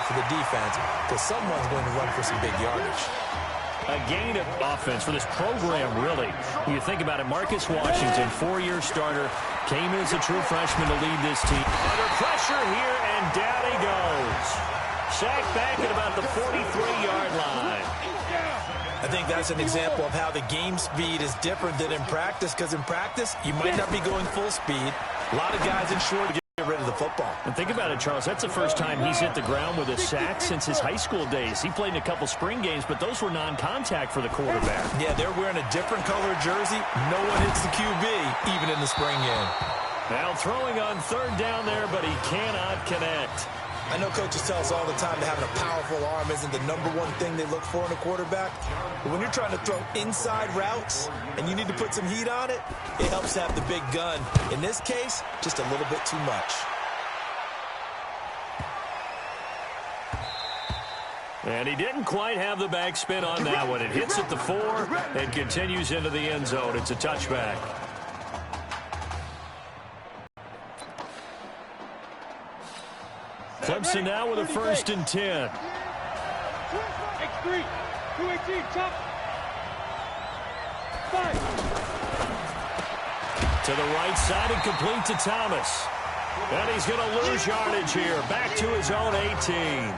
for the defense because someone's going to run for some big yardage. A gain of offense for this program, really. When you think about it, Marcus Washington, 4-year starter, came in as a true freshman to lead this team. Under pressure here, and down he goes. Sacked back at about the 43-yard line. I think that's an example of how the game speed is different than in practice, because in practice, you might not be going full speed. A lot of guys in short to get rid of the football. And think about it, Charles. That's the first time he's hit the ground with a sack since his high school days. He played in a couple spring games, but those were non-contact for the quarterback. Yeah, they're wearing a different color jersey. No one hits the QB, even in the spring game. Now throwing on third down there, but he cannot connect. I know coaches tell us all the time that having a powerful arm isn't the #1 thing they look for in a quarterback. But when you're trying to throw inside routes and you need to put some heat on it, it helps to have the big gun. In this case, just a little bit too much. And he didn't quite have the backspin on that one. It hits at the 4 and continues into the end zone. It's a touchback. Clemson now with a 1st and 10. X3, 218, chop. 5. To the right side and complete to Thomas. And he's going to lose yardage here. Back to his own 18.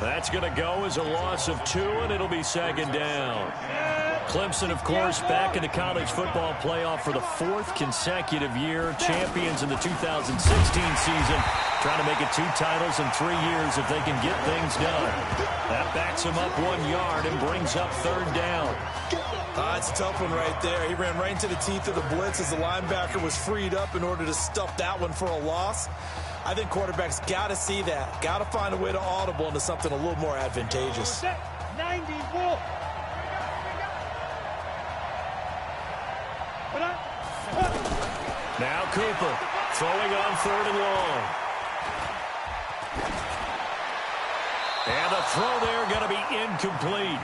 That's going to go as a loss of 2, and it'll be 2nd down. Clemson, of course, back in the college football playoff for the 4th consecutive year. Champions in the 2016 season. Trying to make it 2 titles in 3 years if they can get things done. That backs him up 1 yard and brings up 3rd down. It's a tough one right there. He ran right into the teeth of the blitz as the linebacker was freed up in order to stuff that one for a loss. I think quarterbacks got to see that. Got to find a way to audible into something a little more advantageous. 94. Now Cooper throwing on 3rd and long. And the throw there going to be incomplete.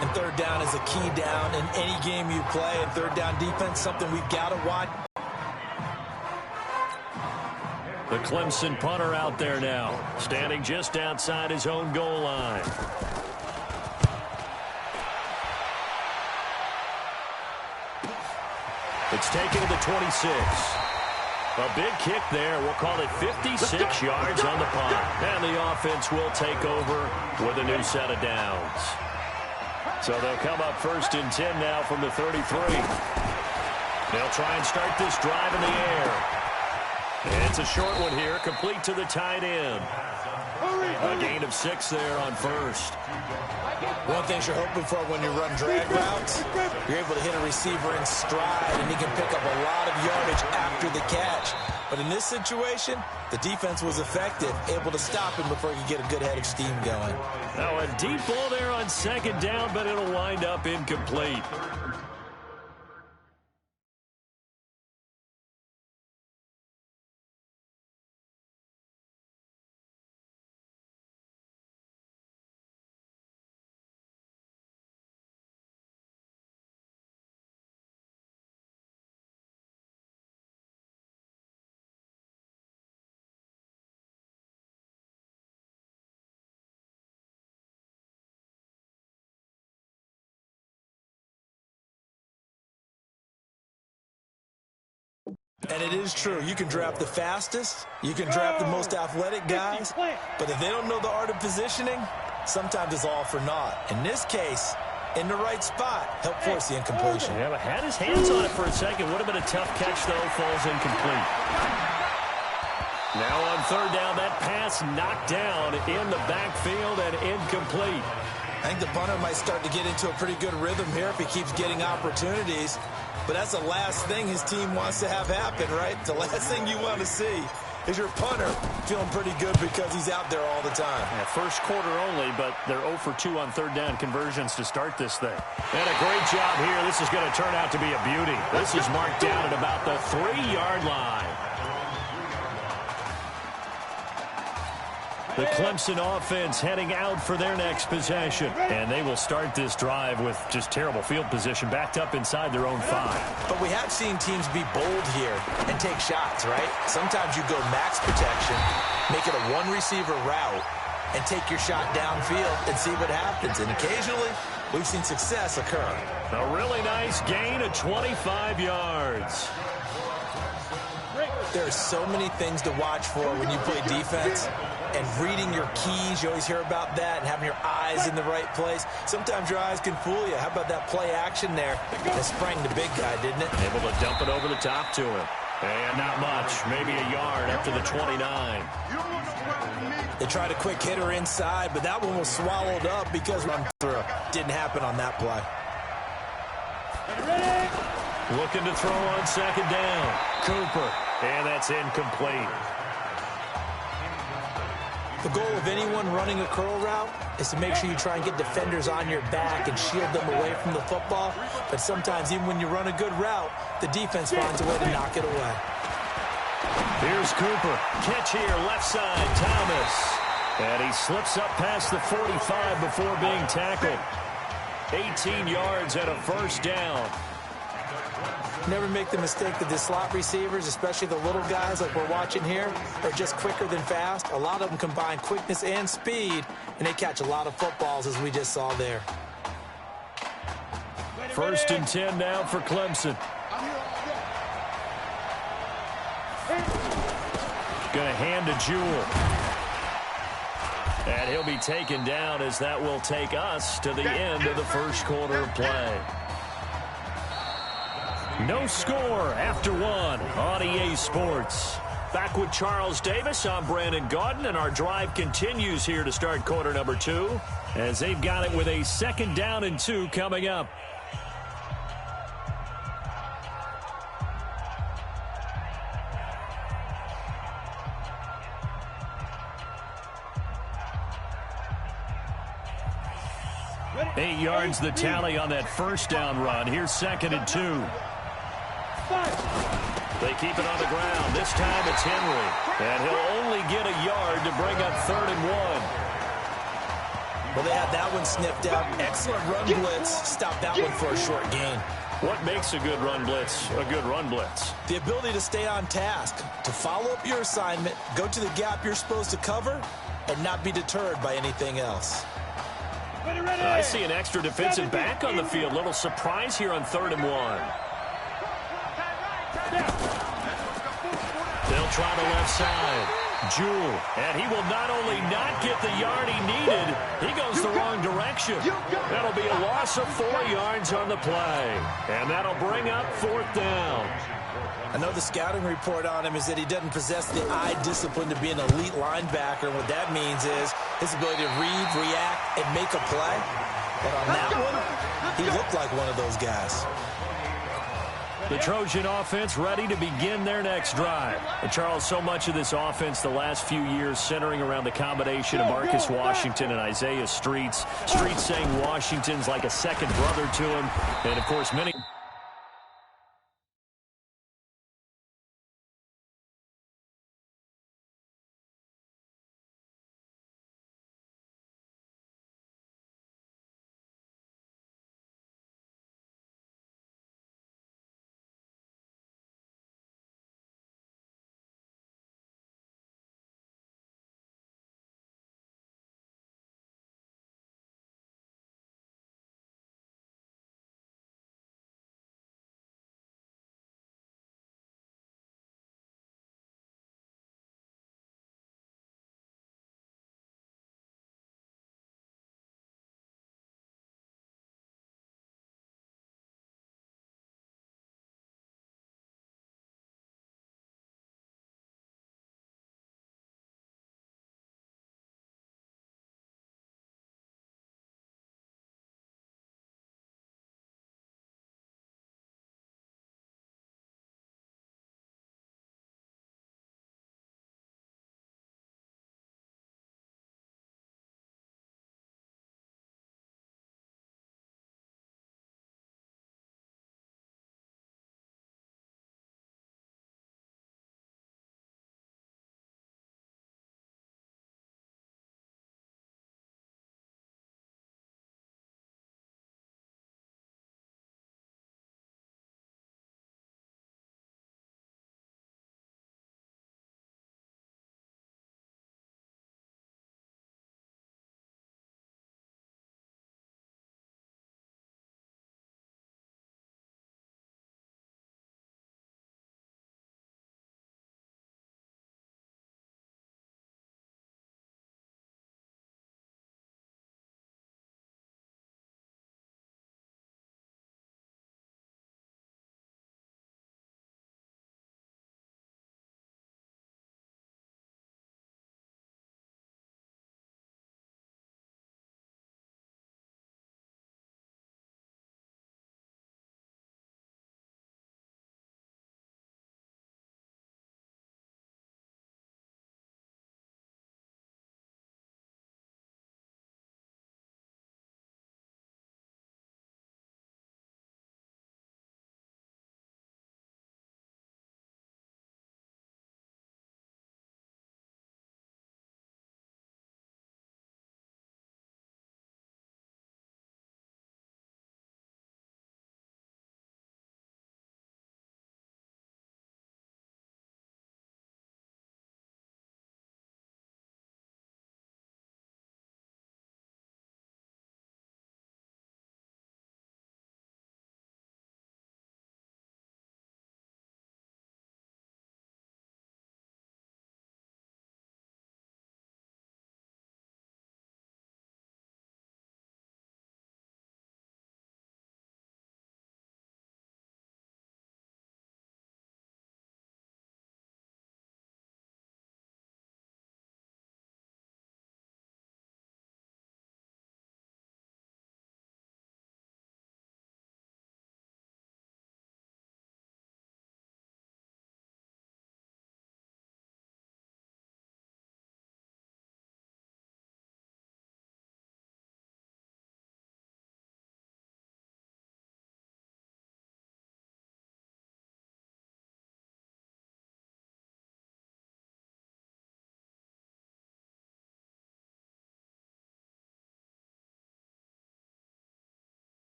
And 3rd down is a key down in any game you play. And 3rd down defense, something we've got to watch. The Clemson punter out there now, standing just outside his own goal line. It's taken to the 26. A big kick there. We'll call it 56 yards on the punt. And the offense will take over with a new set of downs. So they'll come up 1st and 10 now from the 33. They'll try and start this drive in the air. And it's a short one here, complete to the tight end. A gain of 6 there on 1st. One thing you're hoping for when you run drag routes, you're able to hit a receiver in stride, and he can pick up a lot of yardage after the catch. But in this situation, the defense was effective, able to stop him before he could get a good head of steam going. Now a deep ball there on 2nd down, but it'll wind up incomplete. And it is true. You can draft the fastest. You can draft the most athletic guys. But if they don't know the art of positioning, sometimes it's all for naught. In this case, in the right spot, help force the incompletion. Yeah, but had his hands on it for a second. Would have been a tough catch, though. Falls incomplete. Now on 3rd down, that pass knocked down in the backfield and incomplete. I think the punter might start to get into a pretty good rhythm here if he keeps getting opportunities. But that's the last thing his team wants to have happen, right? The last thing you want to see is your punter feeling pretty good because he's out there all the time. Yeah, 1st quarter only, but they're 0 for 2 on 3rd down conversions to start this thing. And a great job here. This is going to turn out to be a beauty. This is marked down at about the 3-yard line. The Clemson offense heading out for their next possession. And they will start this drive with just terrible field position, backed up inside their own 5. But we have seen teams be bold here and take shots, right? Sometimes you go max protection, make it a one-receiver route, and take your shot downfield and see what happens. And occasionally, we've seen success occur. A really nice gain of 25 yards. There are so many things to watch for when you play defense. And reading your keys, you always hear about that, and having your eyes in the right place. Sometimes your eyes can fool you. How about that play action there that sprang the big guy, didn't it? Able to dump it over the top to him. And not much, maybe a yard up to the 29. They tried a quick hitter inside, but that one was swallowed up because run through. Didn't happen on that play. Looking to throw on second down. Cooper, and that's incomplete. The goal of anyone running a curl route is to make sure you try and get defenders on your back and shield them away from the football. But sometimes, even when you run a good route, the defense finds a way to knock it away. Here's Cooper. Catch here, left side, Thomas. And he slips up past the 45 before being tackled. 18 yards and a first down. Never make the mistake that the slot receivers, especially the little guys like we're watching here, are just quicker than fast. A lot of them combine quickness and speed, and they catch a lot of footballs, as we just saw there. First and 10 now for Clemson. Going to hand to Jewell. And he'll be taken down as that will take us to the end of the first quarter of play. No score after 1 on EA Sports. Back with Charles Davis, I'm Brandon Gaudin, and our drive continues here to start quarter number 2 as they've got it with a 2nd down and 2 coming up. Eight yards the tally on that first down run. Here's 2nd and 2. They keep it on the ground. This time it's Henry. And he'll only get a yard to bring up 3rd and 1. Well, they had that one sniffed out. Excellent run blitz. Stop that one for a short gain. What makes a good run blitz a good run blitz? The ability to stay on task, to follow up your assignment, go to the gap you're supposed to cover, and not be deterred by anything else. I see an extra defensive back on the field. Little surprise here on 3rd and 1. They'll try the left side. Jewell, and he will not only not get the yard he needed, he goes the wrong direction. That'll be a loss of 4 yards on the play, and that'll bring up 4th down. I know the scouting report on him is that he doesn't possess the eye discipline to be an elite linebacker. And what that means is his ability to read, react, and make a play. But on that one, he looked like one of those guys. The Trojan offense ready to begin their next drive. And Charles, so much of this offense the last few years centering around the combination of Marcus Washington and Isaiah Streets. Streets saying Washington's like a second brother to him. And, of course, many...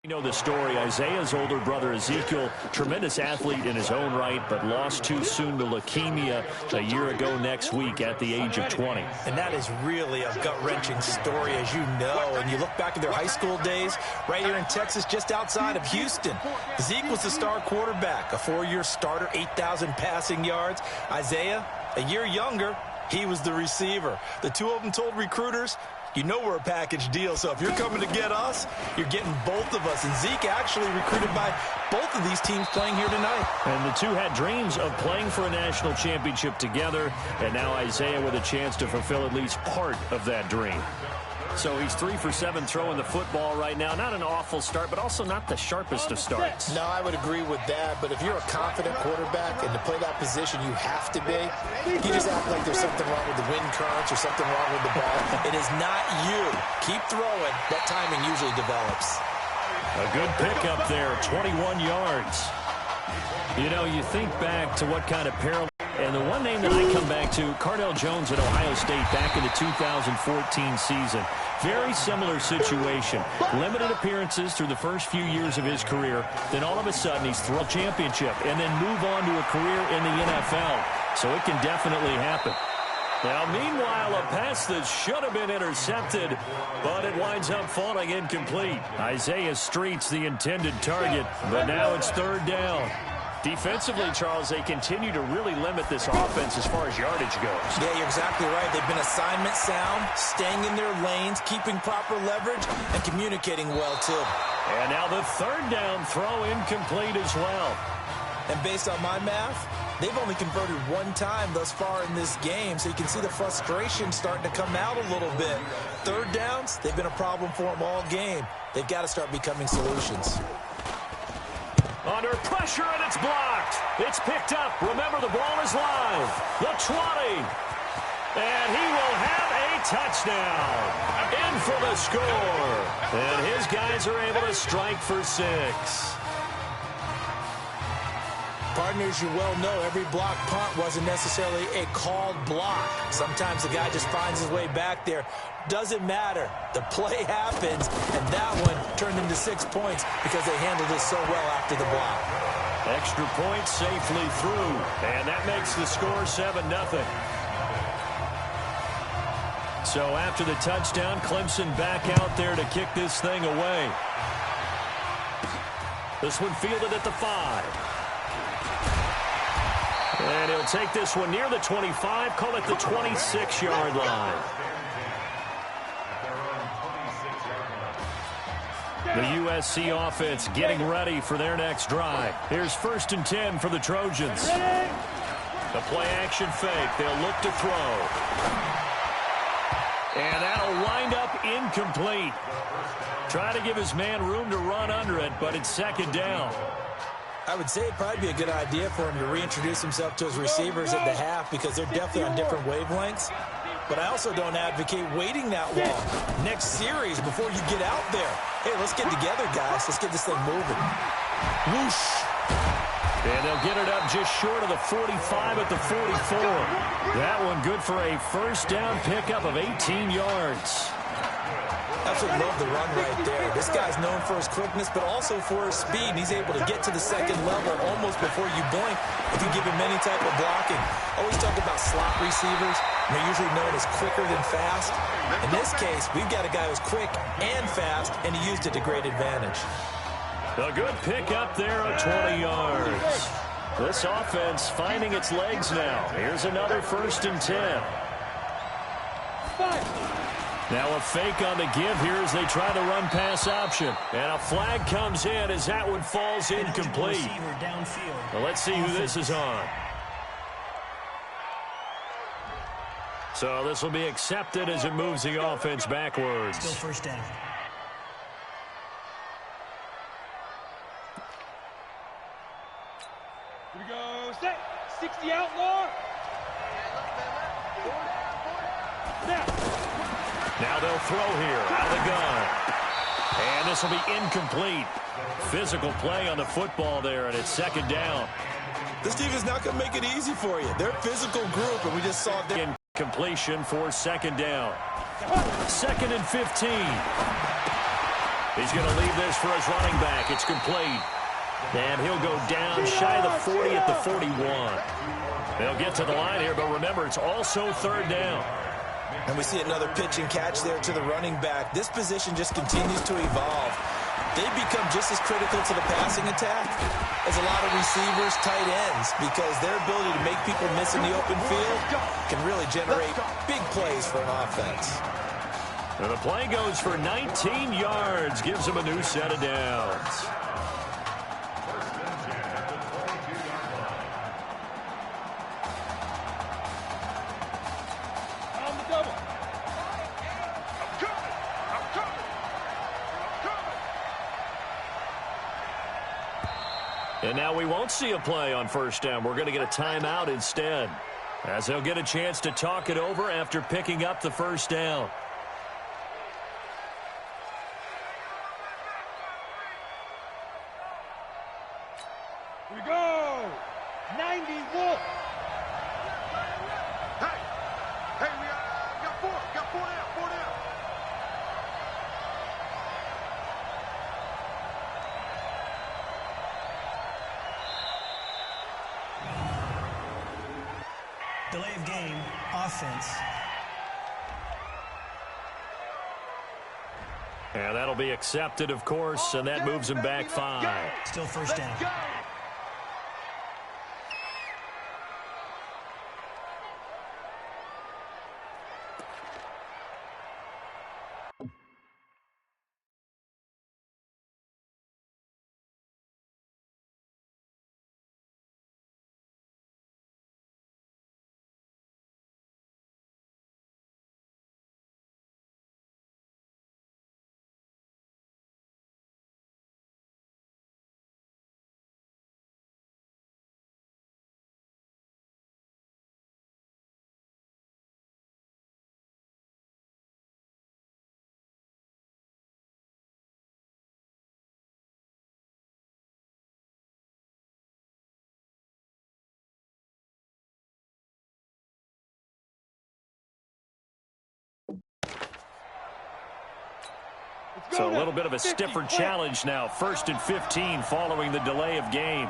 You know the story. Isaiah's older brother Ezekiel, tremendous athlete in his own right, but lost too soon to leukemia a year ago next week at the age of 20. And that is really a gut-wrenching story, as you know. And you look back at their high school days, right here in Texas, just outside of Houston. Zeke was the star quarterback, a 4-year starter, 8,000 passing yards. Isaiah, a year younger, he was the receiver. The two of them told recruiters, you know we're a package deal, so if you're coming to get us, you're getting both of us. And Zeke actually recruited by both of these teams playing here tonight. And the two had dreams of playing for a national championship together, and now Isaiah with a chance to fulfill at least part of that dream. So he's 3 for 7 throwing the football right now. Not an awful start, but also not the sharpest of starts. No, I would agree with that. But if you're a confident quarterback and to play that position, you have to be. You just act like there's something wrong with the wind currents or something wrong with the ball. It is not you. Keep throwing. That timing usually develops. A good pickup there, 21 yards. You know, you think back to what kind of parallel. And the one name that I come back to, Cardell Jones at Ohio State back in the 2014 season. Very similar situation. Limited appearances through the first few years of his career. Then all of a sudden he's thrown a championship and then move on to a career in the NFL. So it can definitely happen. Now, meanwhile, a pass that should have been intercepted, but it winds up falling incomplete. Isaiah Street's the intended target, but now it's 3rd down. Defensively, Charles, they continue to really limit this offense as far as yardage goes. Yeah, you're exactly right. They've been assignment sound, staying in their lanes, keeping proper leverage, and communicating well, too. And now the 3rd down throw incomplete as well. And based on my math, they've only converted 1 time thus far in this game, so you can see the frustration starting to come out a little bit. 3rd downs, they've been a problem for them all game. They've got to start becoming solutions. Under pressure, and it's blocked. It's picked up. Remember, the ball is live. The 20. And he will have a touchdown. In for the score. And his guys are able to strike for 6. Partners, you well know every block punt wasn't necessarily a called block. Sometimes the guy just finds his way back there. Doesn't matter. The play happens, and that one turned into 6 points because they handled it so well after the block. Extra point safely through, and that makes the score 7-0. So after the touchdown, Clemson back out there to kick this thing away. This one fielded at the 5. And he'll take this one near the 25, call it the 26-yard line. The USC offense getting ready for their next drive. Here's 1st and 10 for the Trojans. The play-action fake. They'll look to throw. And that'll wind up incomplete. Try to give his man room to run under it, but it's 2nd down. I would say it'd probably be a good idea for him to reintroduce himself to his receivers at the half because they're definitely on different wavelengths. But I also don't advocate waiting that long. Next series, before you get out there, hey, let's get together, guys. Let's get this thing moving. Whoosh. And they'll get it up just short of the 45 at the 44. That one good for a 1st down pickup of 18 yards. Absolutely love the run right there. This guy's known for his quickness, but also for his speed. And he's able to get to the 2nd level almost before you blink if you give him any type of blocking. Always talk about slot receivers. They're usually known as quicker than fast. In this case, we've got a guy who's quick and fast, and he used it to great advantage. A good pickup there of 20 yards. This offense finding its legs now. Here's another 1st and 10. Now a fake on the give here as they try the run pass option. And a flag comes in as that one falls incomplete. Well, let's see who this is on. So this will be accepted as it moves the offense backwards. Still 1st down. Here we go. Set. 60 outlaw. Now they'll throw here out of the gun. And this will be incomplete. Physical play on the football there, and it's 2nd down. This team is not going to make it easy for you. They're a physical group, and we just saw them. Incompletion for 2nd down. 2nd and 15. He's going to leave this for his running back. It's complete. And he'll go down shy of the 40 at the 41. They'll get to the line here, but remember, it's also third down. And we see another pitch and catch there to the running back. This position just continues to evolve. They become just as critical to the passing attack as a lot of receivers, tight ends, because their ability to make people miss in the open field can really generate big plays for an offense. And the play goes for 19 yards, gives them a new set of downs. And now we won't see a play on first down. We're going to get a timeout instead, as they'll get a chance to talk it over after picking up the first down. Here we go. 90 Wolf. Hey, we got four down. Delay of game, offense. And that'll be accepted, of course, and that moves him back 5. Still first down. So a little bit of a stiffer challenge now. 1st and 15 following the delay of game.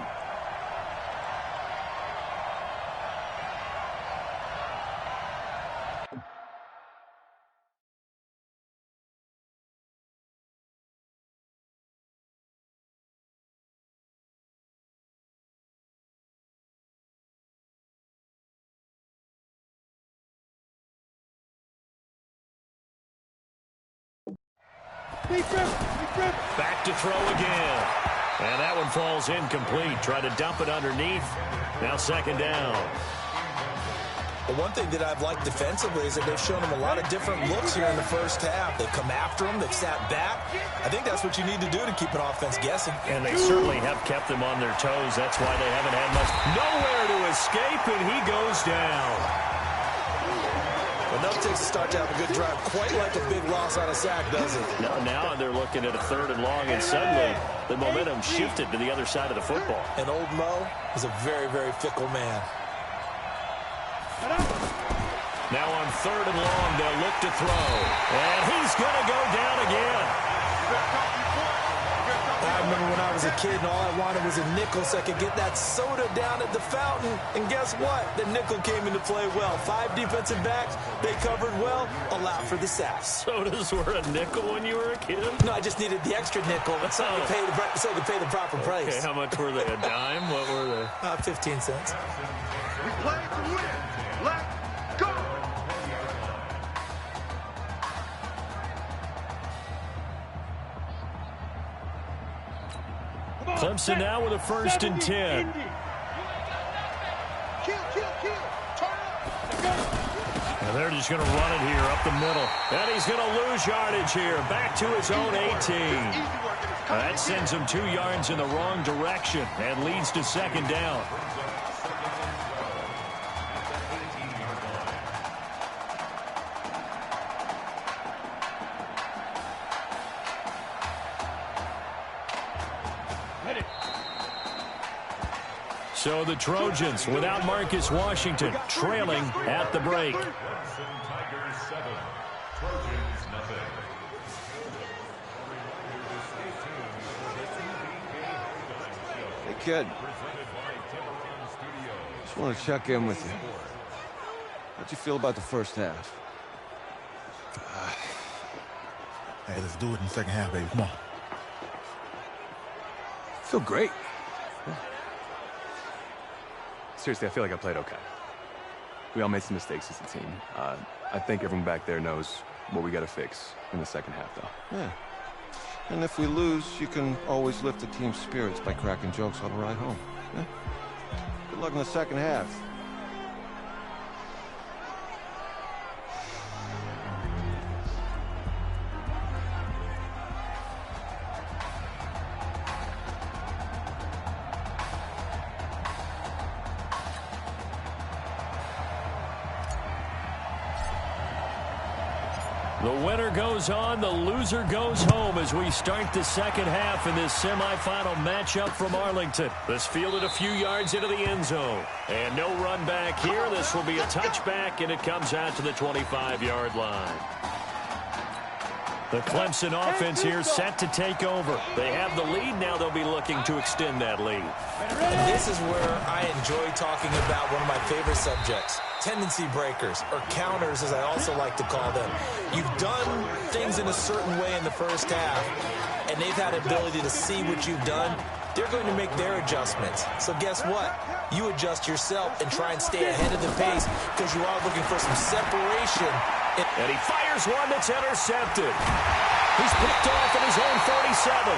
Back to throw again. And that one falls incomplete. Try to dump it underneath. Now 2nd down. The one thing that I've liked defensively is that they've shown him a lot of different looks here in the first half. They've come after him. They've sat back. I think that's what you need to do to keep an offense guessing. And they certainly have kept them on their toes. That's why they haven't had much. Nowhere to escape, and he goes down. Well, no takes a start to have a good drive. Quite like a big loss on a sack, does it? No, now they're looking at a 3rd and long, and suddenly the momentum shifted to the other side of the football. And old Mo is a very, very fickle man. Now on 3rd and long, they'll look to throw. And he's going to go down again. I remember when I was a kid and all I wanted was a nickel so I could get that soda down at the fountain. And guess what? The nickel came into play well. 5 defensive backs, they covered well, allowed for the sacks. Sodas were a nickel when you were a kid? No, I just needed the extra nickel so I could pay the proper price. Okay, how much were they? A dime? What were they? 15 cents. We play to win. Let's go. Clemson now with a 1st and 10. And they're just going to run it here up the middle. And he's going to lose yardage here. Back to his own 18. That sends him 2 yards in the wrong direction and leads to 2nd down. So the Trojans, without Marcus Washington, trailing at the break. kid. Just want to check in with you. How'd you feel about the first half? Hey, let's do it in the second half, baby. Come on. Feel great. Seriously, I feel like I played okay. We all made some mistakes as a team. I think everyone back there knows what we got to fix in the second half, though. Yeah. And if we lose, you can always lift the team's spirits by cracking jokes on the ride home. Yeah? Good luck in the second half. The winner goes on, the loser goes home as we start the second half in this semifinal matchup from Arlington. This fielded a few yards into the end zone. And no run back here. This will be a touchback, and it comes out to the 25-yard line. The Clemson offense here set to take over. They have the lead. Now they'll be looking to extend that lead. And this is where I enjoy talking about one of my favorite subjects, tendency breakers, or counters as I also like to call them. You've done things in a certain way in the first half, and they've had ability to see what you've done. They're going to make their adjustments. So guess what? You adjust yourself and try and stay ahead of the pace because you are looking for some separation. And he fires one that's intercepted. He's picked off at his own 47.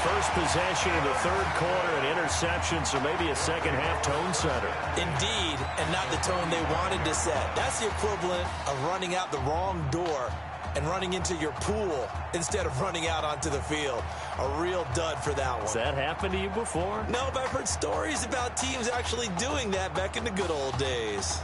First possession in the third quarter, an interception, so maybe a second-half tone setter. Indeed, and not the tone they wanted to set. That's the equivalent of running out the wrong door and running into your pool instead of running out onto the field. A real dud for that one. Has that happened to you before? No, but I've heard stories about teams actually doing that back in the good old days.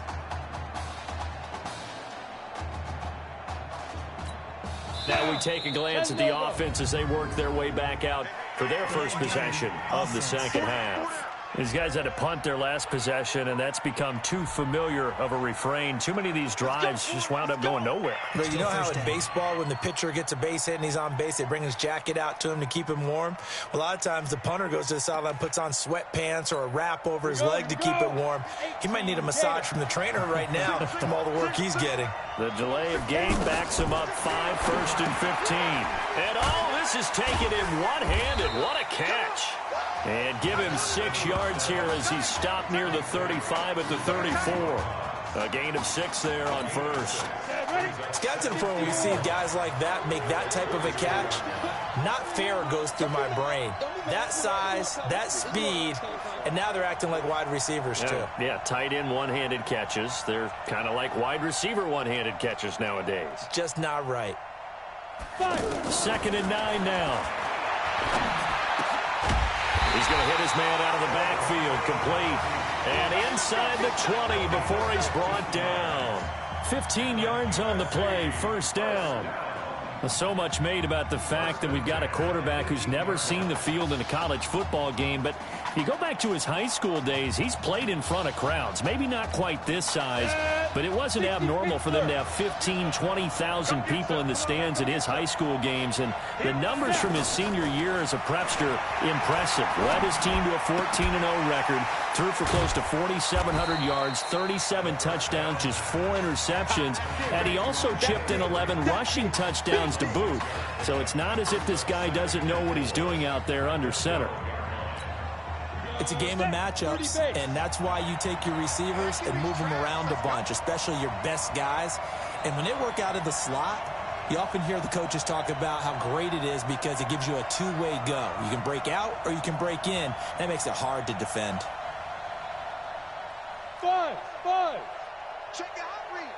Now we take a glance at the offense as they work their way back out for their first possession of the second half. These guys had to punt their last possession, and that's become too familiar of a refrain. Too many of these drives just wound up going nowhere. But you know how in baseball, when the pitcher gets a base hit and he's on base, they bring his jacket out to him to keep him warm? Well, a lot of times the punter goes to the sideline, puts on sweatpants or a wrap over his leg to keep it warm. He might need a massage from the trainer right now from all the work he's getting. The delay of game backs him up 5, 1st and 15. And this is taken in one-handed. What a catch. And give him 6 yards here as he's stopped near the 35 at the 34. A gain of 6 there on first. It's got to the point where we see guys like that make that type of a catch. Not fair goes through my brain. That size, that speed, and now they're acting like wide receivers too. Yeah, tight end one-handed catches. They're kind of like wide receiver one-handed catches nowadays. Just not right. 2nd and 9 now. He's going to hit his man out of the backfield, complete. And inside the 20 before he's brought down. 15 yards on the play, first down. So much made about the fact that we've got a quarterback who's never seen the field in a college football game. But if you go back to his high school days, he's played in front of crowds. Maybe not quite this size, but it wasn't abnormal for them to have 15,000, 20,000 people in the stands at his high school games. And the numbers from his senior year as a prepster, impressive. Led his team to a 14-0 record, threw for close to 4,700 yards, 37 touchdowns, just 4 interceptions. And he also chipped in 11 rushing touchdowns to boot. So it's not as if this guy doesn't know what he's doing out there under center. It's a game of matchups, and that's why you take your receivers and move them around a bunch, especially your best guys. And when they work out of the slot, you often hear the coaches talk about how great it is because it gives you a two-way go. You can break out or you can break in. That makes it hard to defend. 5. Check out read.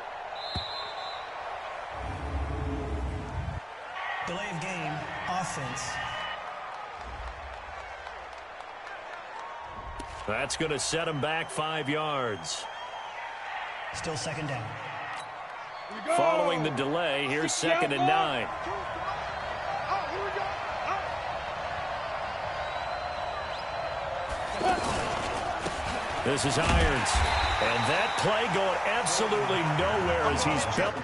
Delay of game, offense. That's going to set him back 5 yards. Still second down. Following the delay, here's 2nd and 9. This is Irons. And that play going absolutely nowhere as he's built.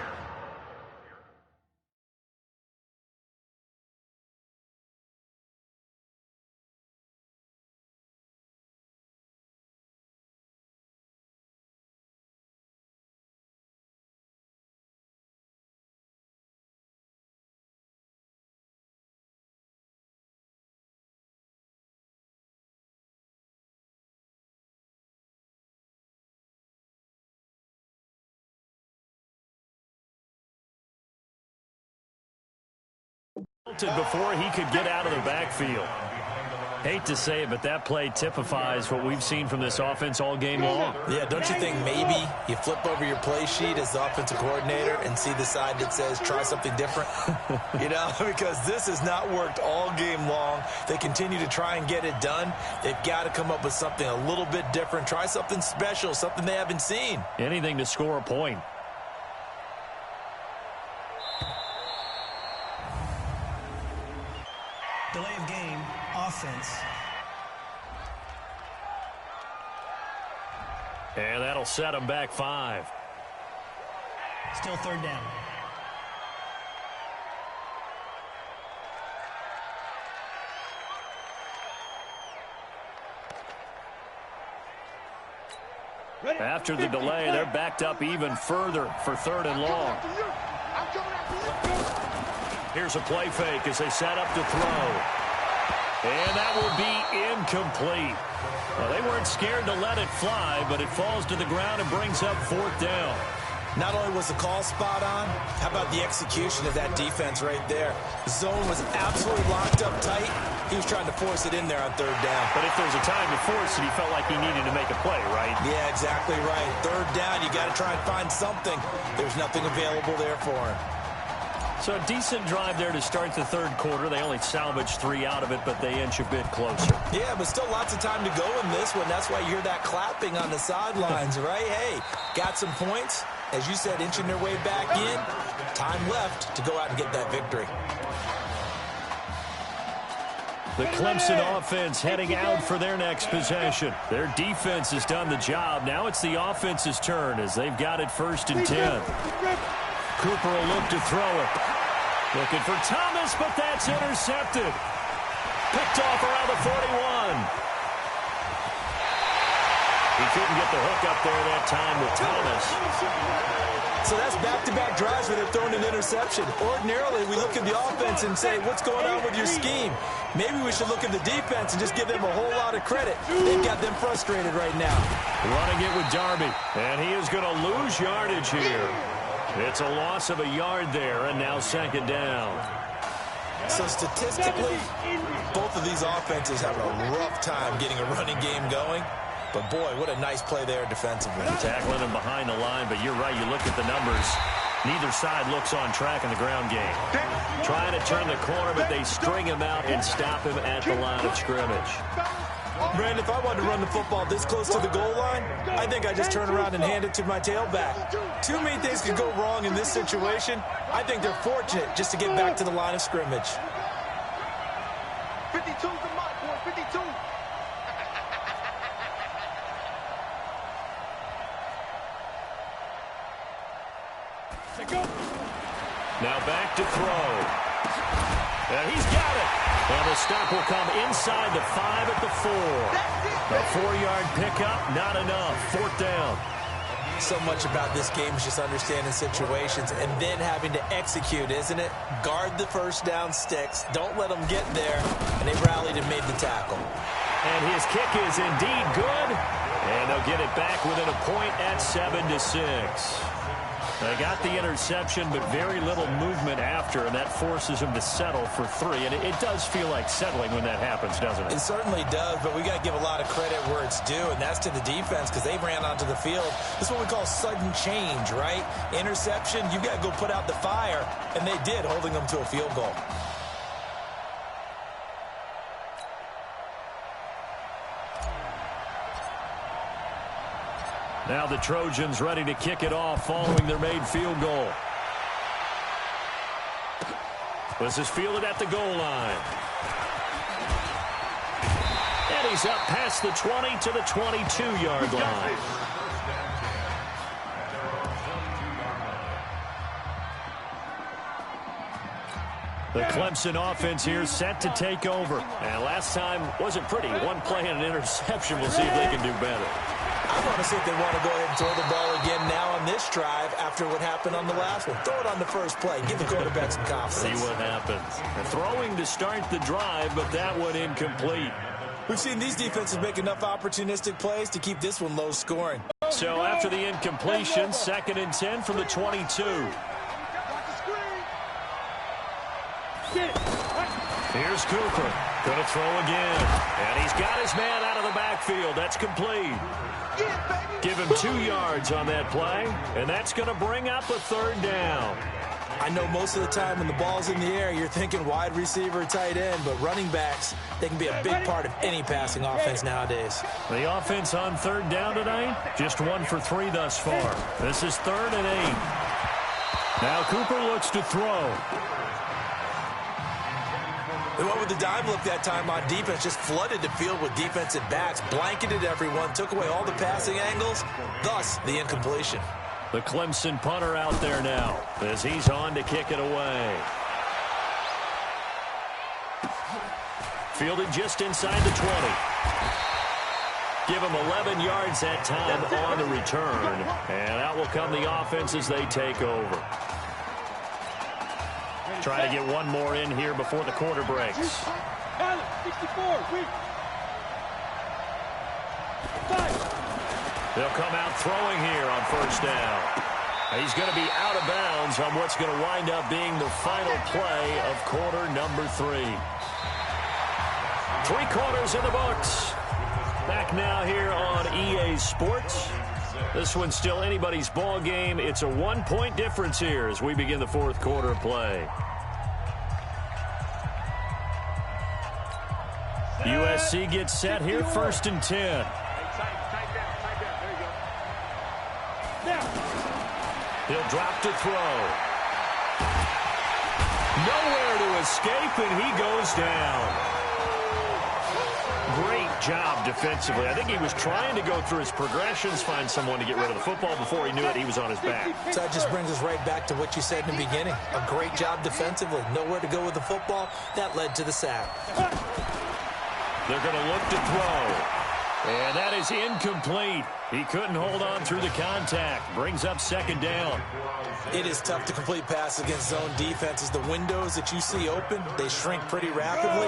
Before he could get out of the backfield. Hate to say it, but that play typifies what we've seen from this offense all game long. Yeah, don't you think maybe you flip over your play sheet as the offensive coordinator and see the side that says try something different? You know, because this has not worked all game long. They continue to try and get it done. They've got to come up with something a little bit different. Try something special, something they haven't seen. Anything to score a point. Delay of game, offense. And that'll set them back 5. Still third down. After the delay, they're backed up even further for 3rd and long. Here's a play fake as they set up to throw. And that will be incomplete. Well, they weren't scared to let it fly, but it falls to the ground and brings up 4th down. Not only was the call spot on, how about the execution of that defense right there? The zone was absolutely locked up tight. He was trying to force it in there on 3rd down. But if there's a time to force it, he felt like he needed to make a play, right? Yeah, exactly right. 3rd down, you got to try and find something. There's nothing available there for him. So a decent drive there to start the 3rd quarter. They only salvaged 3 out of it, but they inch a bit closer. Yeah, but still lots of time to go in this one. That's why you hear that clapping on the sidelines, right? Hey, got some points. As you said, inching their way back in. Time left to go out and get that victory. The Clemson offense heading out for their next possession. Their defense has done the job. Now it's the offense's turn as they've got it 1st and 10. Cooper will look to throw it. Looking for Thomas, but that's intercepted. Picked off around the 41. He couldn't get the hook up there that time with Thomas. So that's back-to-back drives where they're throwing an interception. Ordinarily, we look at the offense and say, what's going on with your scheme? Maybe we should look at the defense and just give them a whole lot of credit. They've got them frustrated right now. Running it with Darby. And he is going to lose yardage here. It's a loss of a yard there, and now 2nd down. So statistically, both of these offenses have a rough time getting a running game going. But, boy, what a nice play there defensively. Tackling him behind the line, but you're right. You look at the numbers. Neither side looks on track in the ground game. Trying to turn the corner, but they string him out and stop him at the line of scrimmage. Brandon, if I wanted to run the football this close to the goal line, I think I just turn around and hand it to my tailback. Too many things could go wrong in this situation. I think they're fortunate just to get back to the line of scrimmage. 52's the mark, boy, 52. Now back to throw. And he's got it. And the stop will come inside the 5 at the 4. A 4-yard pickup, not enough. 4th down. So much about this game is just understanding situations and then having to execute, isn't it? Guard the 1st down sticks. Don't let them get there. And they rallied and made the tackle. And his kick is indeed good. And they'll get it back within a point at 7-6. They got the interception, but very little movement after, and that forces them to settle for 3. And it does feel like settling when that happens, doesn't it? It certainly does, but we got to give a lot of credit where it's due, and that's to the defense because they ran onto the field. This is what we call sudden change, right? Interception, you got to go put out the fire, and they did, holding them to a field goal. Now the Trojans ready to kick it off following their made field goal. This is fielded at the goal line. And he's up past the 20 to the 22-yard line. The Clemson offense here set to take over. And last time wasn't pretty. One play and an interception. We'll see if they can do better. I want to see if they want to go ahead and throw the ball again now on this drive after what happened on the last one. Throw it on the first play. Give the quarterback some confidence. See what happens. Throwing to start the drive, but that one incomplete. We've seen these defenses make enough opportunistic plays to keep this one low scoring. So after the incompletion, 2nd and 10 from the 22. Get it. Here's Cooper. Going to throw again. And he's got his man out of the backfield. That's complete. Give him 2 yards on that play, and that's going to bring up a third down. I know most of the time when the ball's in the air, you're thinking wide receiver, tight end, but running backs, they can be a big part of any passing offense nowadays. The offense on third down tonight, just 1 for 3 thus far. This is 3rd and 8. Now Cooper looks to throw. They went with the dime look that time on defense, just flooded the field with defensive backs, blanketed everyone, took away all the passing angles, thus the incompletion. The Clemson punter out there now as he's on to kick it away. Fielded just inside the 20. Give him 11 yards that time on the return. And out will come the offense as they take over. Try to get one more in here before the quarter breaks. 64, weak. 5. They'll come out throwing here on first down. He's going to be out of bounds on what's going to wind up being the final play of quarter number 3. 3 quarters in the books. Back now here on EA Sports. This one's still anybody's ball game. It's a 1-point difference here as we begin the 4th quarter of play. USC gets set here, 1st and 10. He'll drop to throw. Nowhere to escape, and he goes down. Great job defensively. I think he was trying to go through his progressions, find someone to get rid of the football. Before he knew it, he was on his back. So that just brings us right back to what you said in the beginning. A great job defensively. Nowhere to go with the football. That led to the sack. They're going to look to throw. And that is incomplete. He couldn't hold on through the contact. Brings up 2nd down. It is tough to complete passes against zone defenses. The windows that you see open, they shrink pretty rapidly.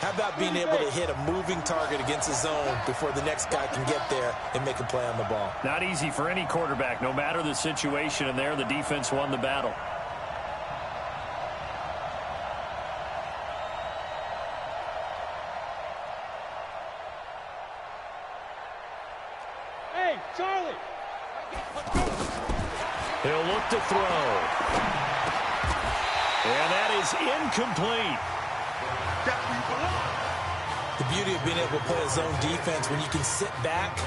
How about being able to hit a moving target against a zone before the next guy can get there and make a play on the ball? Not easy for any quarterback, no matter the situation. And there, the defense won the battle. Hey, Charlie. He'll look to throw. And that is incomplete. The beauty of being able to play a zone defense when you can sit back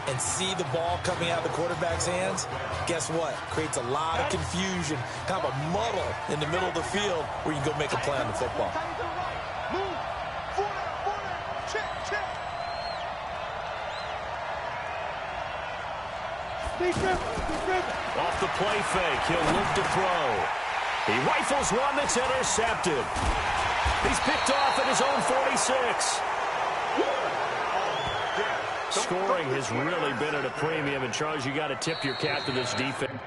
and see the ball coming out of the quarterback's hands, guess what? Creates a lot of confusion, kind of a muddle in the middle of the field where you can go make a play on the football. Off the play fake, he'll look to throw. He rifles one that's intercepted. He's picked off at his own 46. Scoring has really been at a premium, and Charles, you got to tip your cap to this defense.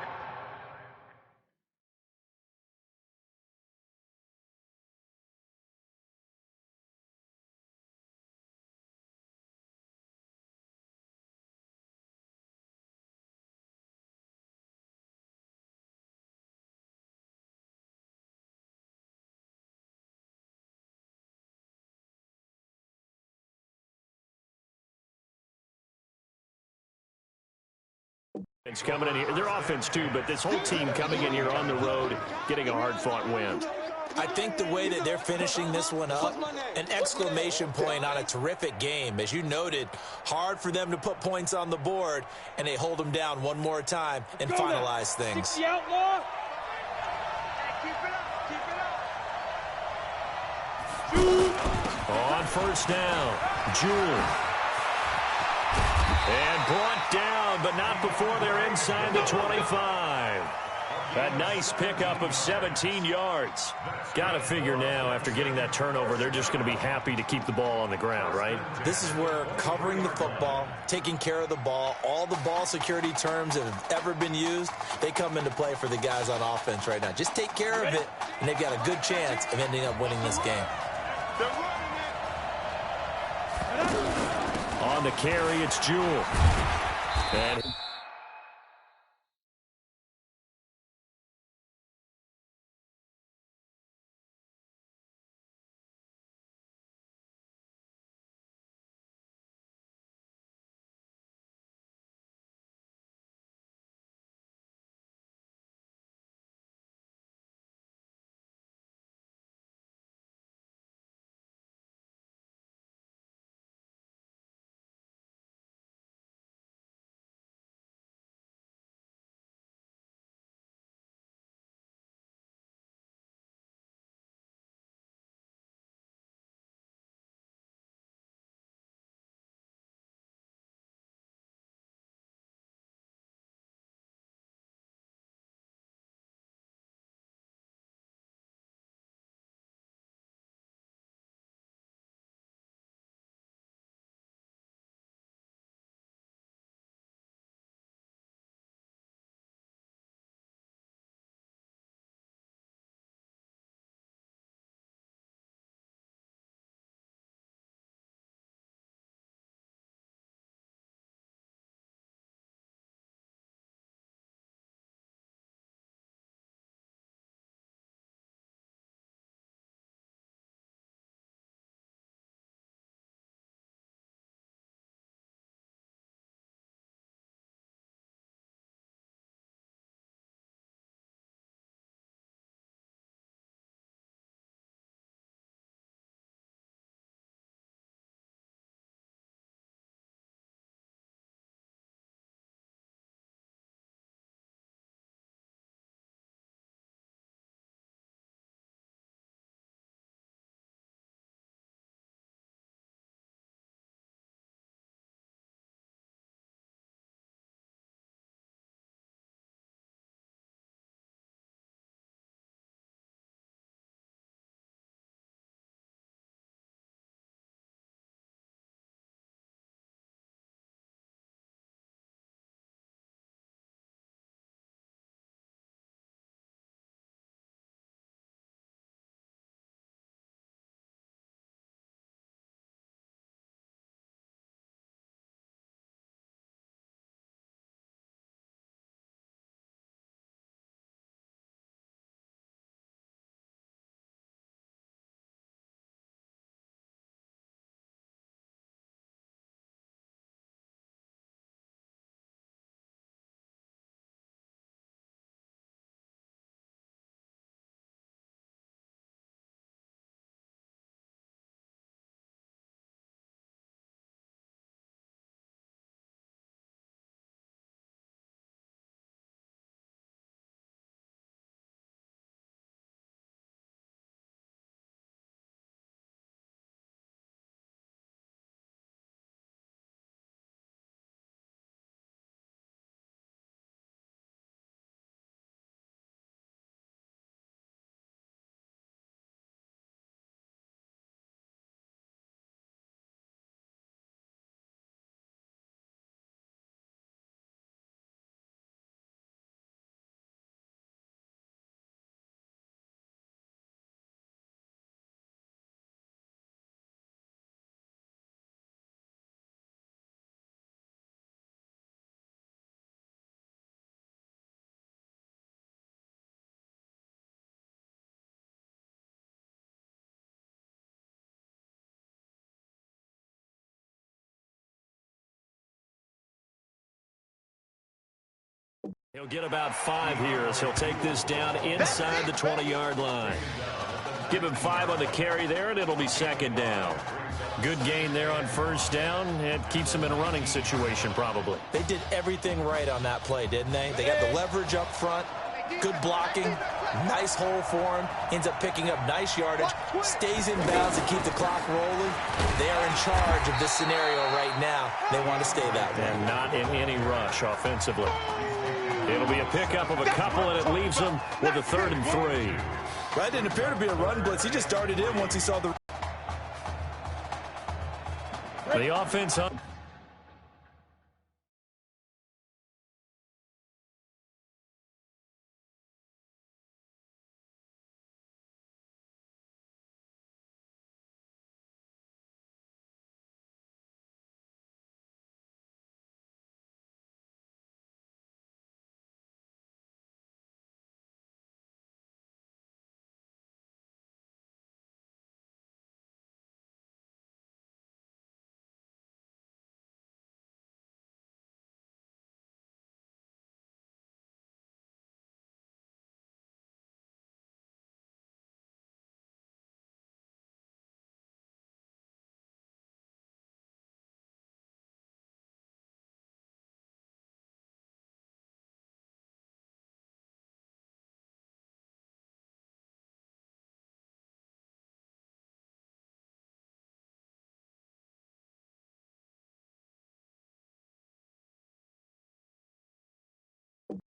It's coming in here. Their offense, too, but this whole team coming in here on the road, getting a hard-fought win. I think the way that they're finishing this one up, an exclamation point on a terrific game. As you noted, hard for them to put points on the board, and they hold them down one more time and finalize things. Keep it up. On first down, Jewell. And brought down, but not before they're inside the 25. A nice pickup of 17 yards. Got to figure now, after getting that turnover, they're just going to be happy to keep the ball on the ground, right? This is where covering the football, taking care of the ball, all the ball security terms that have ever been used, they come into play for the guys on offense right now. Just take care of it, and they've got a good chance of ending up winning this game. On the carry, it's Jewell. And He'll get about 5 here as he'll take this down inside the 20-yard line. Give him 5 on the carry there, and it'll be second down. Good gain there on first down. It keeps him in a running situation, probably. They did everything right on that play, didn't they? They got the leverage up front, good blocking, nice hole for him, ends up picking up nice yardage, stays in bounds to keep the clock rolling. They are in charge of this scenario right now. They want to stay that way. And not in any rush offensively. It'll be a pickup of a couple, and it leaves them with a 3rd and 3. That didn't appear to be a run blitz. He just darted in once he saw the... The offense up.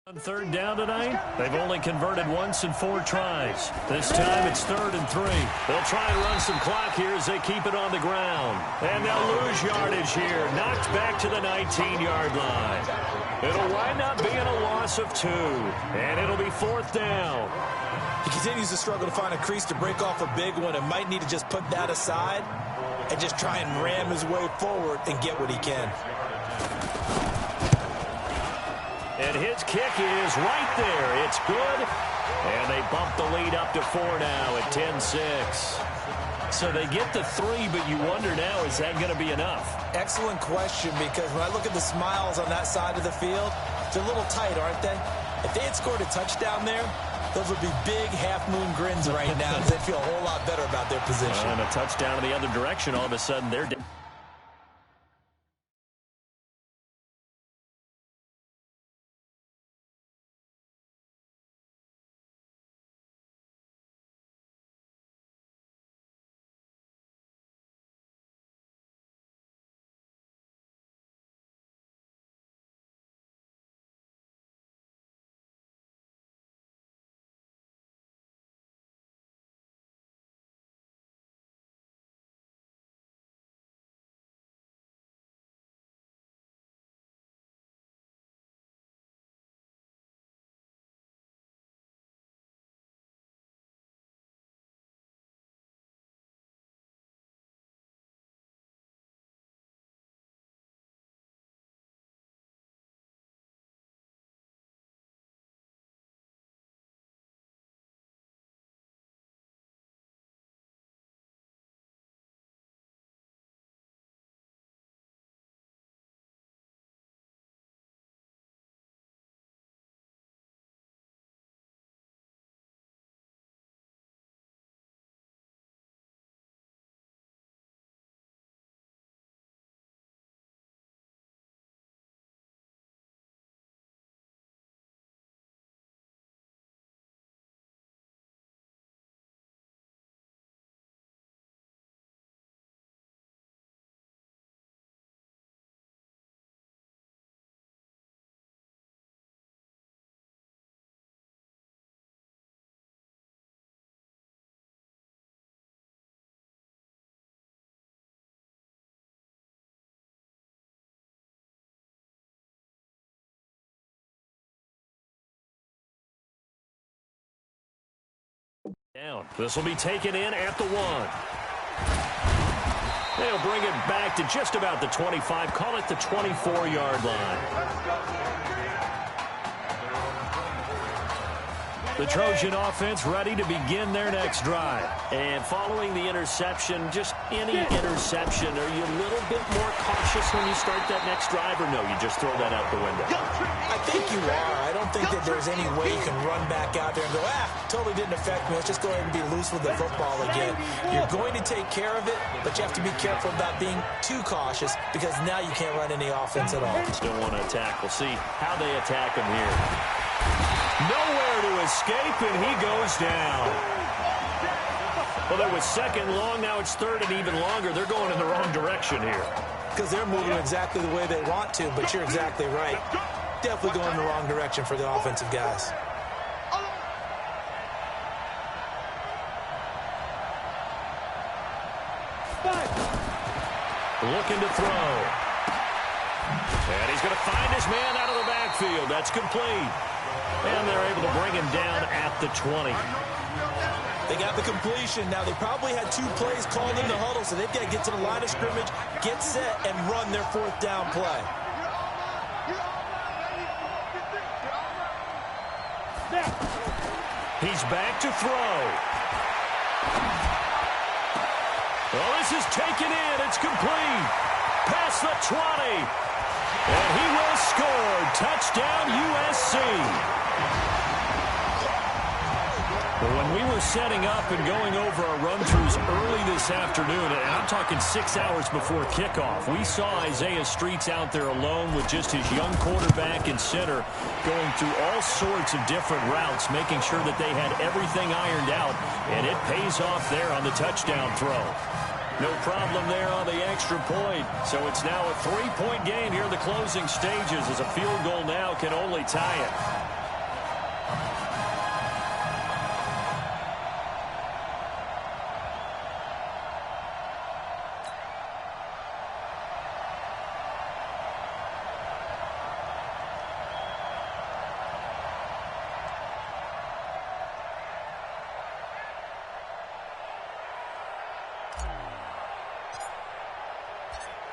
On 3rd down tonight, they've only converted once in 4 tries. This time it's 3rd and 3. They'll try and run some clock here as they keep it on the ground. And they'll lose yardage here, knocked back to the 19-yard line. It'll wind up being a loss of 2, and it'll be 4th down. He continues to struggle to find a crease to break off a big one and might need to just put that aside and just try and ram his way forward and get what he can. And his kick is right there. It's good. And they bump the lead up to 4 now at 10-6. So they get the 3, but you wonder now, is that going to be enough? Excellent question, because when I look at the smiles on that side of the field, they're a little tight, aren't they? If they had scored a touchdown there, those would be big half-moon grins right now, because they'd feel a whole lot better about their position. And a touchdown in the other direction, all of a sudden they're down. Down. This will be taken in at the 1. They'll bring it back to just about the 25. Call it the 24-yard line. The Trojan offense ready to begin their next drive. And following the interception, just any interception, are you a little bit more cautious when you start that next drive, or no, you just throw that out the window? I think you are. I don't think that there's any way you can run back out there and go, totally didn't affect me. Let's just go ahead and be loose with the football again. You're going to take care of it, but you have to be careful about being too cautious because now you can't run any offense at all. Still want to attack. We'll see how they attack him here. Nowhere to escape, and he goes down. Well, that was second long. Now it's third and even longer. They're going in the wrong direction here. Because they're moving exactly the way they want to, but you're exactly right. Definitely going in the wrong direction for the offensive guys. Looking to throw. And he's going to find his man out of the backfield. That's complete. And they're able to bring him down at the 20. They got the completion. Now, they probably had 2 plays called in the huddle, so they've got to get to the line of scrimmage, get set, and run their 4th down play. He's back to throw. Well, this is taken in. It's complete. Past the 20. And he will score. Touchdown, USC. Well, when we were setting up and going over our run-throughs early this afternoon, and I'm talking 6 hours before kickoff, we saw Isaiah Streets out there alone with just his young quarterback and center going through all sorts of different routes, making sure that they had everything ironed out, and it pays off there on the touchdown throw. No problem there on the extra point. So it's now a 3-point game here in the closing stages as a field goal now can only tie it.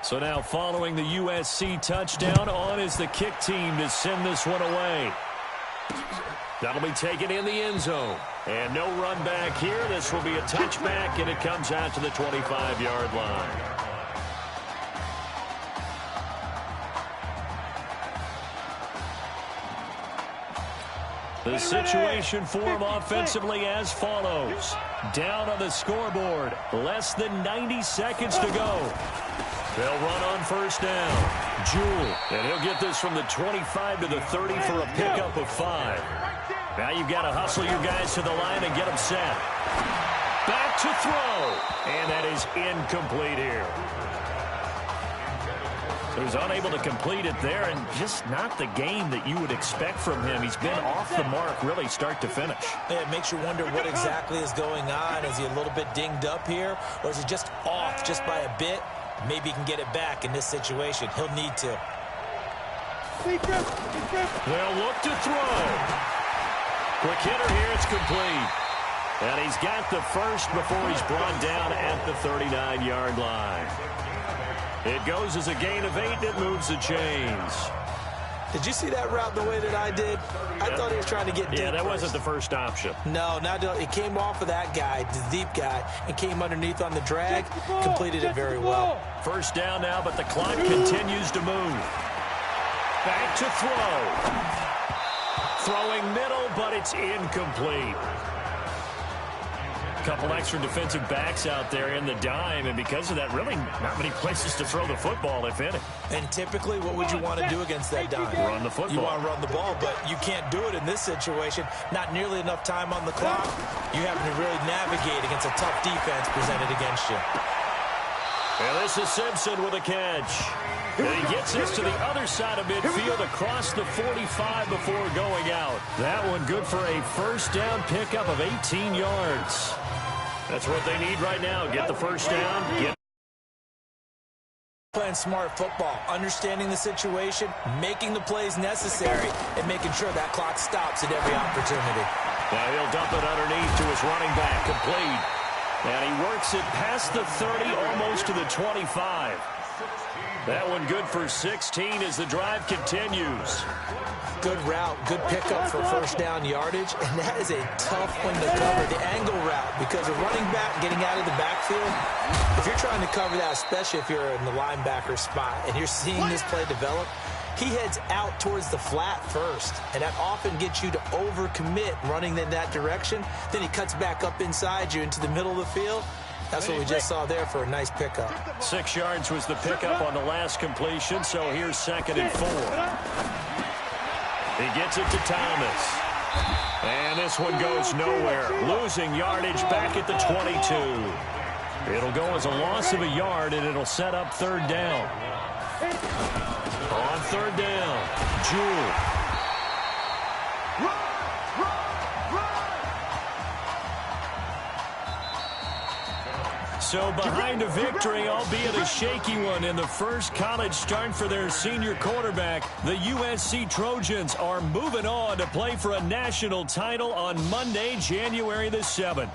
So now following the USC touchdown, on is the kick team to send this one away. That'll be taken in the end zone. And no run back here. This will be a touchback, and it comes out to the 25-yard line. The situation for him offensively as follows. Down on the scoreboard, less than 90 seconds to go. They'll run on first down. Jewell, and he'll get this from the 25 to the 30 for a pickup of 5. Now you've got to hustle your guys to the line and get them set. Back to throw, and that is incomplete here. He was unable to complete it there, and just not the game that you would expect from him. He's been off the mark really start to finish. Yeah, it makes you wonder what exactly is going on. Is he a little bit dinged up here, or is he just off just by a bit? Maybe he can get it back in this situation. He'll need to. They'll look to throw. Quick hitter here, it's complete. And he's got the first before he's brought down at the 39-yard line. It goes as a gain of 8. It moves the chains. Did you see that route the way that I did? I thought he was trying to get deep. Yeah, that wasn't the first option. No, it came off of that guy, the deep guy, and came underneath on the drag. Completed it very well. First down now, but the clock continues to move. Back to throw. Throwing middle, but it's incomplete. Couple extra defensive backs out there in the dime, and because of that, really not many places to throw the football, if any. And typically, what would you want to do against that dime? Run the football. You want to run the ball, but you can't do it in this situation. Not nearly enough time on the clock. You have to really navigate against a tough defense presented against you. And this is Simpson with a catch. And he gets this to the other side of midfield across the 45 before going out. That one good for a first down pickup of 18 yards. That's what they need right now. Get the first down. Playing smart football, understanding the situation, making the plays necessary, and making sure that clock stops at every opportunity. Now he'll dump it underneath to his running back, complete. And he works it past the 30, almost to the 25. That one good for 16 as the drive continues. Good route, good pickup for first down yardage, and that is a tough one to cover, the angle route, because a running back getting out of the backfield, if you're trying to cover that, especially if you're in the linebacker spot and you're seeing this play develop, he heads out towards the flat first, and that often gets you to overcommit running in that direction. Then he cuts back up inside you into the middle of the field. That's what we just saw there for a nice pickup. 6 yards was the pickup on the last completion, so here's 2nd and 4. He gets it to Thomas. And this one goes nowhere. Losing yardage back at the 22. It'll go as a loss of a yard, and it'll set up 3rd down. On 3rd down, Jewell. So behind a victory, albeit a shaky one, in the first college start for their senior quarterback, the USC Trojans are moving on to play for a national title on Monday, January the 7th.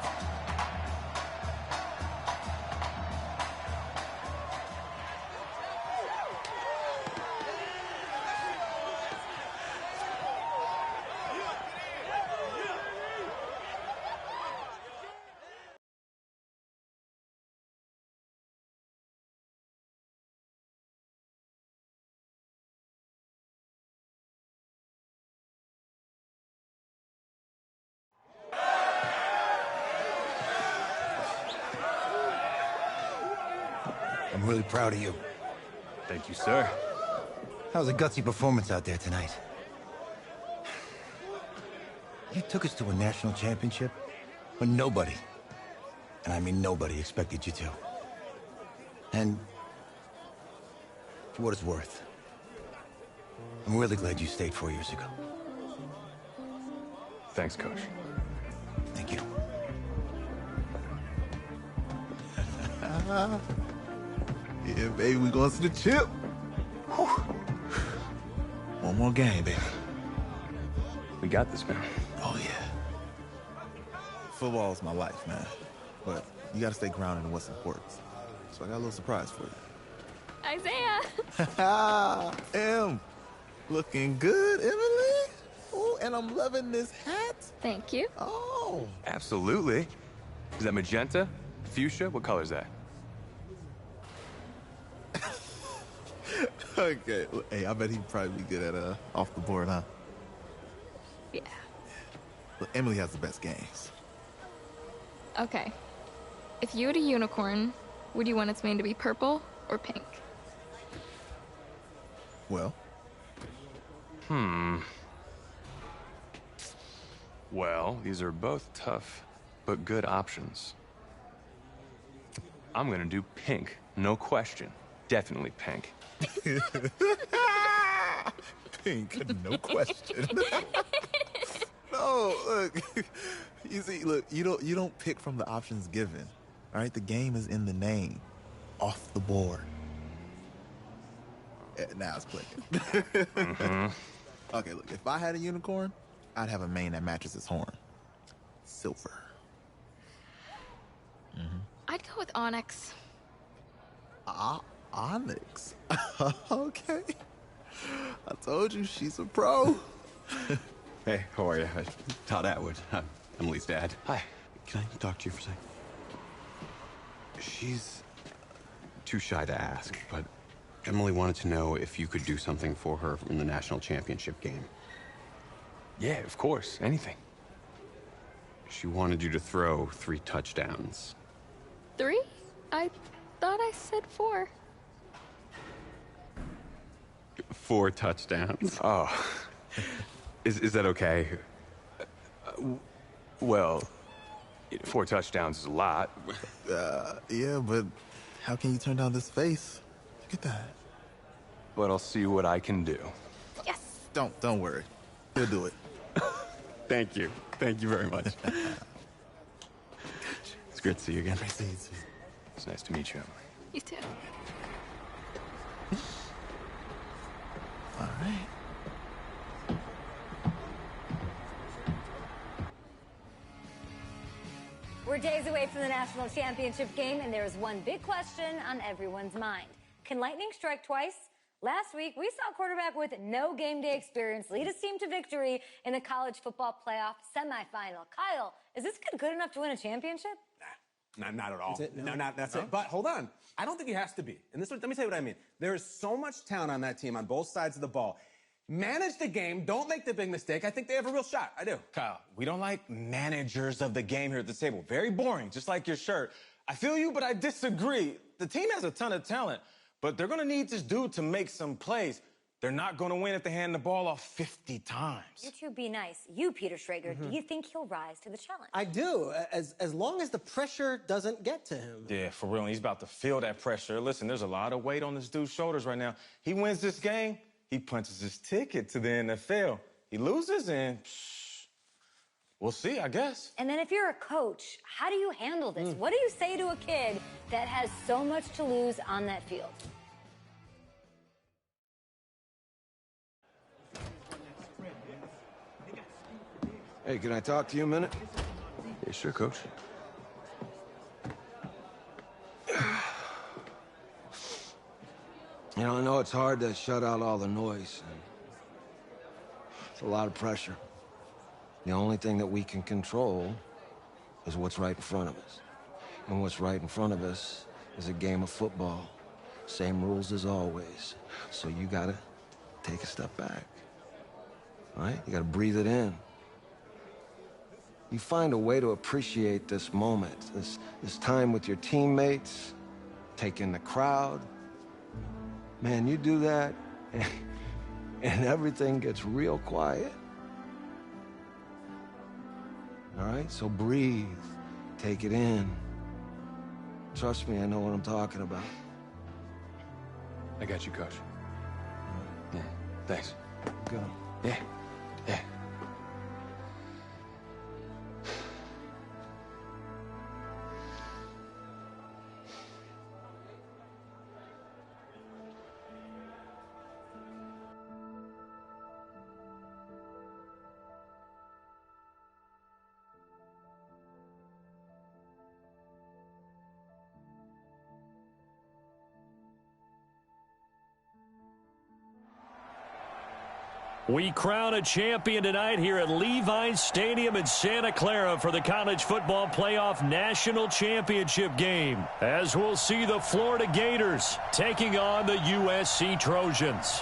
I'm really proud of you. Thank you, sir. That was a gutsy performance out there tonight. You took us to a national championship when nobody, and I mean nobody, expected you to. And for what it's worth, I'm really glad you stayed 4 years ago. Thanks, Coach. Thank you. Yeah, baby, we going to the chip. Whew. One more game, baby. We got this, man. Oh, yeah. Football is my life, man. But you got to stay grounded in what's important. So I got a little surprise for you. Isaiah! Em, looking good, Emily. Oh, and I'm loving this hat. Thank you. Oh. Absolutely. Is that magenta? Fuchsia? What color is that? Okay. Well, hey, I bet he'd probably be good at off the board, huh? Yeah. Look, Emily has the best games. Okay. If you had a unicorn, would you want its mane to be purple or pink? Well? Well, these are both tough, but good options. I'm gonna do pink, no question. Definitely pink. Pink, no question. No, look. You see, look, you don't pick from the options given. All right, the game is in the name. Off the board. Now it's clicking. Okay, look, if I had a unicorn, I'd have a mane that matches its horn. Silver. I'd go with onyx. Onyx. Okay. I told you she's a pro. Hey, how are you? Todd Atwood. I'm Emily's dad. Hi. Can I talk to you for a second? She's too shy to ask, but Emily wanted to know if you could do something for her in the national championship game. Yeah, of course. Anything. She wanted you to throw 3 touchdowns. 3? I thought I said 4. 4 touchdowns. Oh. Is that okay? Well, 4 touchdowns is a lot. Yeah, but how can you turn down this face? Look at that. But I'll see what I can do. Yes! Don't worry. He'll do it. Thank you. Thank you very much. It's great to see you again. Great to see you too. It's nice to meet you, Emily. You too. All right. We're days away from the national championship game, and there is one big question on everyone's mind. Can lightning strike twice? Last week, we saw a quarterback with no game day experience lead his team to victory in the college football playoff semifinal. Kyle, is this kid good enough to win a championship? Not at all. No, That's it. But hold on. I don't think he has to be. And let me tell you what I mean. There is so much talent on that team on both sides of the ball. Manage the game. Don't make the big mistake. I think they have a real shot. I do. Kyle, we don't like managers of the game here at the table. Very boring, just like your shirt. I feel you, but I disagree. The team has a ton of talent, but they're going to need this dude to make some plays. They're not going to win if they hand the ball off 50 times. You two be nice. You, Peter Schrager, do you think he'll rise to the challenge? I do, as long as the pressure doesn't get to him. Yeah, for real. And he's about to feel that pressure. Listen, there's a lot of weight on this dude's shoulders right now. He wins this game, he punches his ticket to the NFL. He loses, and we'll see, I guess. And then if you're a coach, how do you handle this? What do you say to a kid that has so much to lose on that field? Hey, can I talk to you a minute? Yeah, sure, Coach. You know, I know it's hard to shut out all the noise. It's a lot of pressure. The only thing that we can control is what's right in front of us. And what's right in front of us is a game of football. Same rules as always. So you gotta take a step back. All right? You gotta breathe it in. You find a way to appreciate this moment, this time with your teammates, take in the crowd. Man, you do that, and everything gets real quiet. All right? So breathe, take it in. Trust me, I know what I'm talking about. I got you, Coach. Yeah, thanks. Go. Yeah, yeah. We crown a champion tonight here at Levi's Stadium in Santa Clara for the College Football Playoff National Championship game, as we'll see the Florida Gators taking on the USC Trojans.